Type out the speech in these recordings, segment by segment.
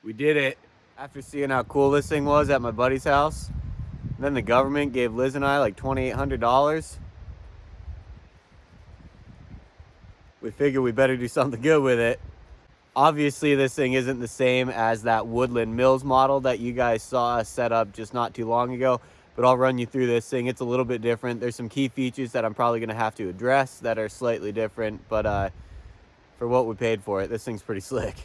We did it after seeing how cool this thing was at my buddy's house. And then the government gave Liz and I like $2,800. We figured we better do something good with it. Obviously, this thing isn't the same as that Woodland Mills model that you guys saw us set up just not too long ago, but I'll run you through this thing. It's a little bit different. There's some key features that I'm probably going to have to address that are slightly different, but for what we paid for it, this thing's pretty slick.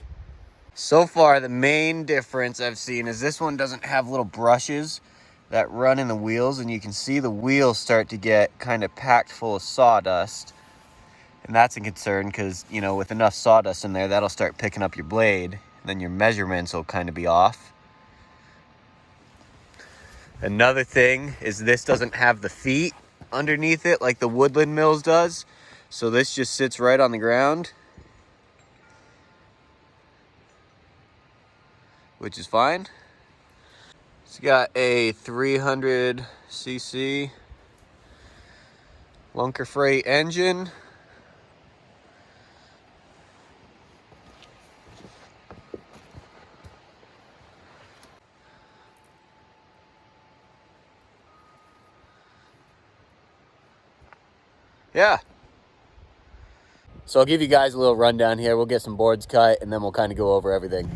So far, the main difference I've seen is this one doesn't have little brushes that run in the wheels, and you can see the wheels start to get kind of packed full of sawdust. And that's a concern because, you know, with enough sawdust in there, that'll start picking up your blade. And then your measurements will kind of be off. Another thing is this doesn't have the feet underneath it like the Woodland Mills does. So this just sits right on the ground, which is fine. It's got a 300cc Lunker Freight engine. Yeah. So I'll give you guys a little rundown here. We'll get some boards cut and then we'll kind of go over everything.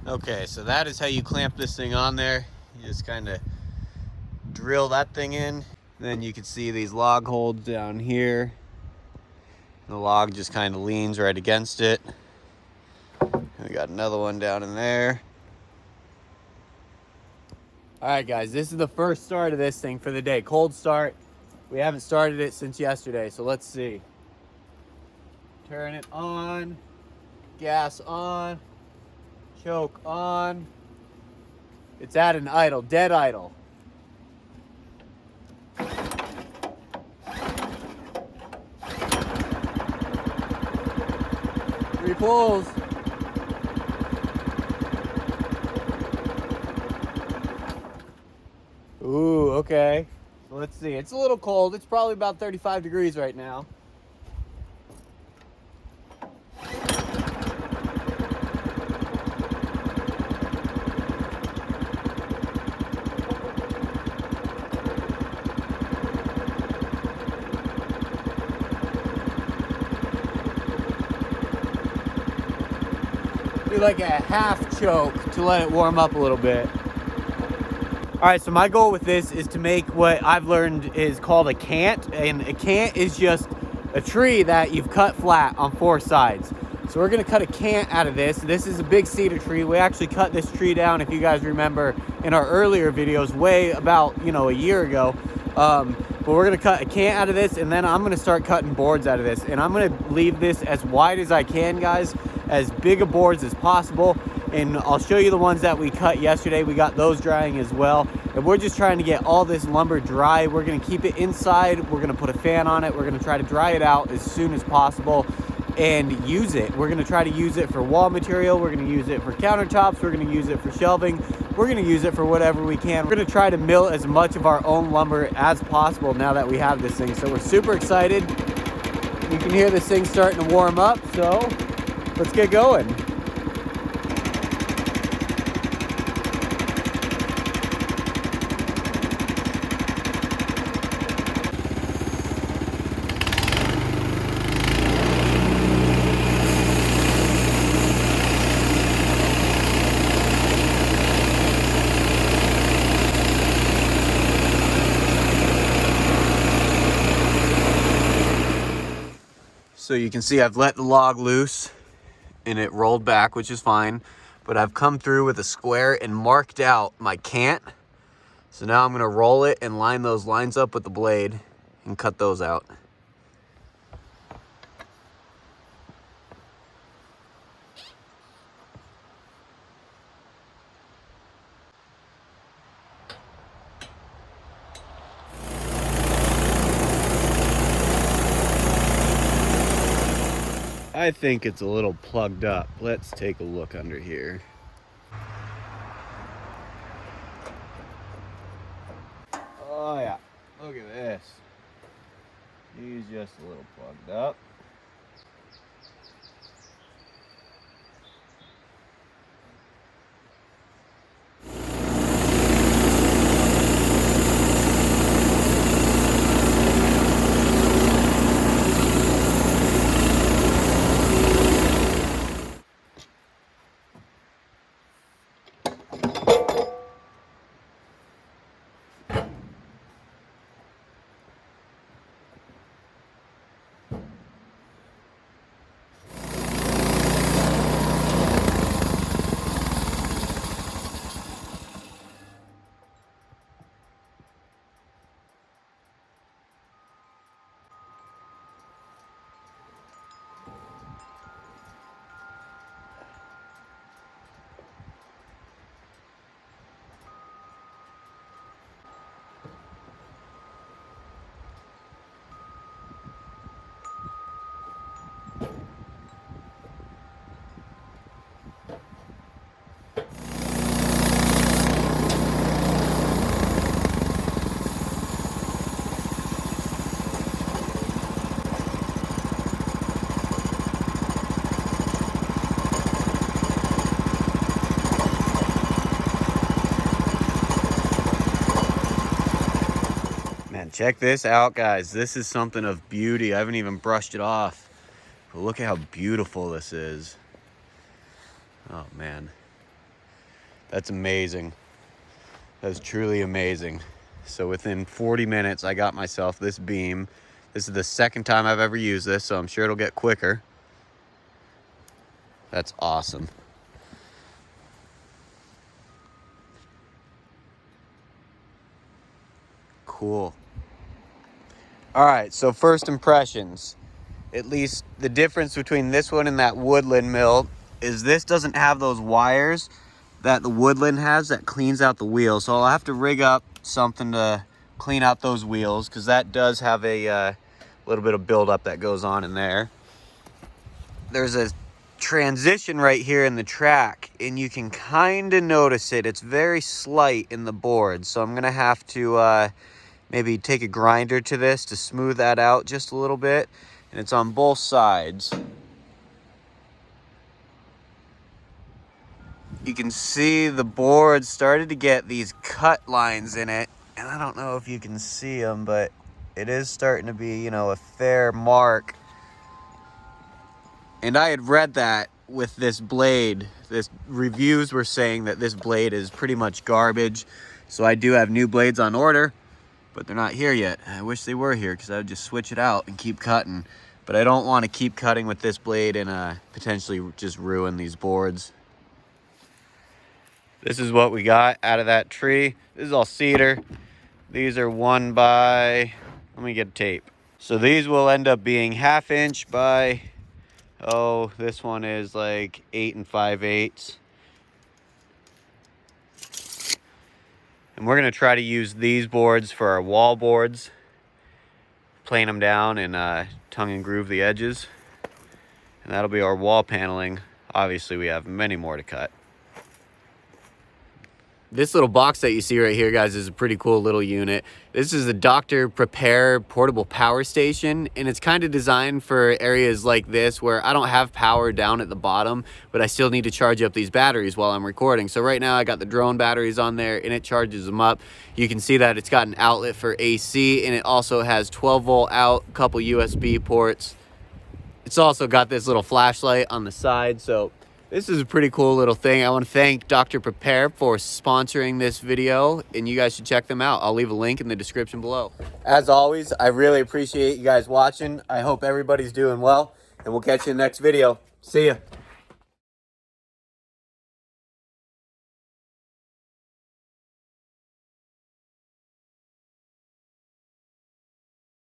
Okay, so that is how you clamp this thing on there. You just kind of drill that thing in. Then you can see these log holds down here. The log just kind of leans right against it. We got another one down in there. All right, guys, this is the first start of this thing for the day. Cold start. We haven't started it since yesterday, so let's see. Turn it on. Gas on. Choke on. It's at an idle, dead idle. Three pulls. Ooh, okay. So let's see. It's a little cold. It's probably about 35 degrees right now. Do like a half choke to let it warm up a little bit. All right, so my goal with this is to make what I've learned is called a cant, and a cant is just a tree that you've cut flat on four sides. So we're gonna cut a cant out of this. This is a big cedar tree. We actually cut this tree down, if you guys remember, in our earlier videos, way about, you know, a year ago. But we're gonna cut a cant out of this, and then I'm gonna start cutting boards out of this. And I'm gonna leave this as wide as I can, guys, as big of boards as possible. And I'll show you the ones that we cut yesterday. We got those drying as well. And we're just trying to get all this lumber dry. We're gonna keep it inside. We're gonna put a fan on it. We're gonna try to dry it out as soon as possible and use it. We're gonna try to use it for wall material. We're gonna use it for countertops. We're gonna use it for shelving. We're gonna use it for whatever we can. We're gonna try to mill as much of our own lumber as possible now that we have this thing. So we're super excited. You can hear this thing starting to warm up, so let's get going. So you can see I've let the log loose and it rolled back, which is fine. But I've come through with a square and marked out my cant. So now I'm gonna roll it and line those lines up with the blade and cut those out. I think it's a little plugged up. Let's take a look under here. Look at this. He's just a little plugged up. Check this out, guys. This is something of beauty. I haven't even brushed it off. But look at how beautiful this is. Oh, man. That's amazing. That's truly amazing. So within 40 minutes, I got myself this beam. This is the second time I've ever used this, so I'm sure it'll get quicker. That's awesome. Cool. All right, so first impressions. At least the difference between this one and that woodland mill is this doesn't have those wires that the woodland has that cleans out the wheels. So I'll have to rig up something to clean out those wheels because that does have a little bit of buildup that goes on in there. There's a transition right here in the track and you can kind of notice it. It's very slight in the board. So I'm gonna have to maybe take a grinder to this to smooth that out just a little bit. And it's on both sides. You can see the board started to get these cut lines in it. And I don't know if you can see them, but it is starting to be, you know, a fair mark. And I had read that with this blade. This reviews were saying that this blade is pretty much garbage. So I do have new blades on order. But they're not here yet. I wish they were here because I would just switch it out and keep cutting. But I don't want to keep cutting with this blade and potentially just ruin these boards. This is what we got out of that tree. This is all cedar. These are 1 by, let me get tape. So these will end up being 1/2 inch by, oh, this one is like 8 5/8. And we're going to try to use these boards for our wall boards. Plane them down and tongue and groove the edges. And that'll be our wall paneling. Obviously, we have many more to cut. This little box that you see right here, guys, is a pretty cool little unit. This is a Dr. Prepare portable power station, and it's kind of designed for areas like this where I don't have power down at the bottom, but I still need to charge up these batteries while I'm recording. So right now I got the drone batteries on there and it charges them up. You can see that it's got an outlet for AC and it also has 12-volt out, a couple USB ports. It's also got this little flashlight on the side, so this is a pretty cool little thing. I want to thank Dr. Prepare for sponsoring this video, and you guys should check them out. I'll leave a link in the description below. As always, I really appreciate you guys watching. I hope everybody's doing well, and we'll catch you in the next video. See ya.